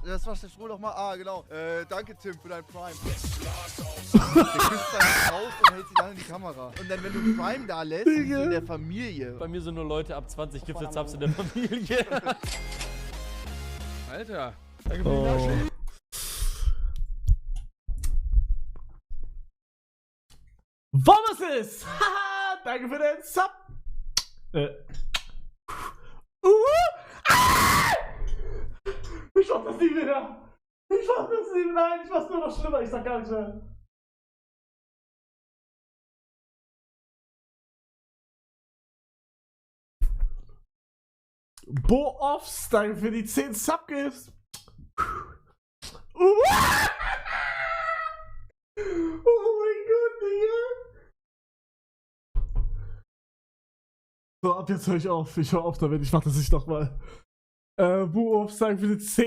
das war scroll doch mal. Genau. Danke, Tim, für dein Prime. Der küsst dann raus und hält sie dann in die Kamera. Und dann, wenn du Prime da lässt, bist du in der Familie. Bei mir sind nur Leute ab 20 Gifted-Subs in der Familie. Alter. Danke für die Nachricht. Wommersis! Haha, danke für den Sub! Ich mach das nie wieder! Ich mach das nie, nein, ich mach's nur noch schlimmer, ich sag gar nichts mehr. Bo-Offs, danke für die 10 Subgifts! Oh mein Gott, Digga! So, ab jetzt höre ich auf. Ich höre auf damit. Ich mach das nicht nochmal. Bo-Offs, danke für die 10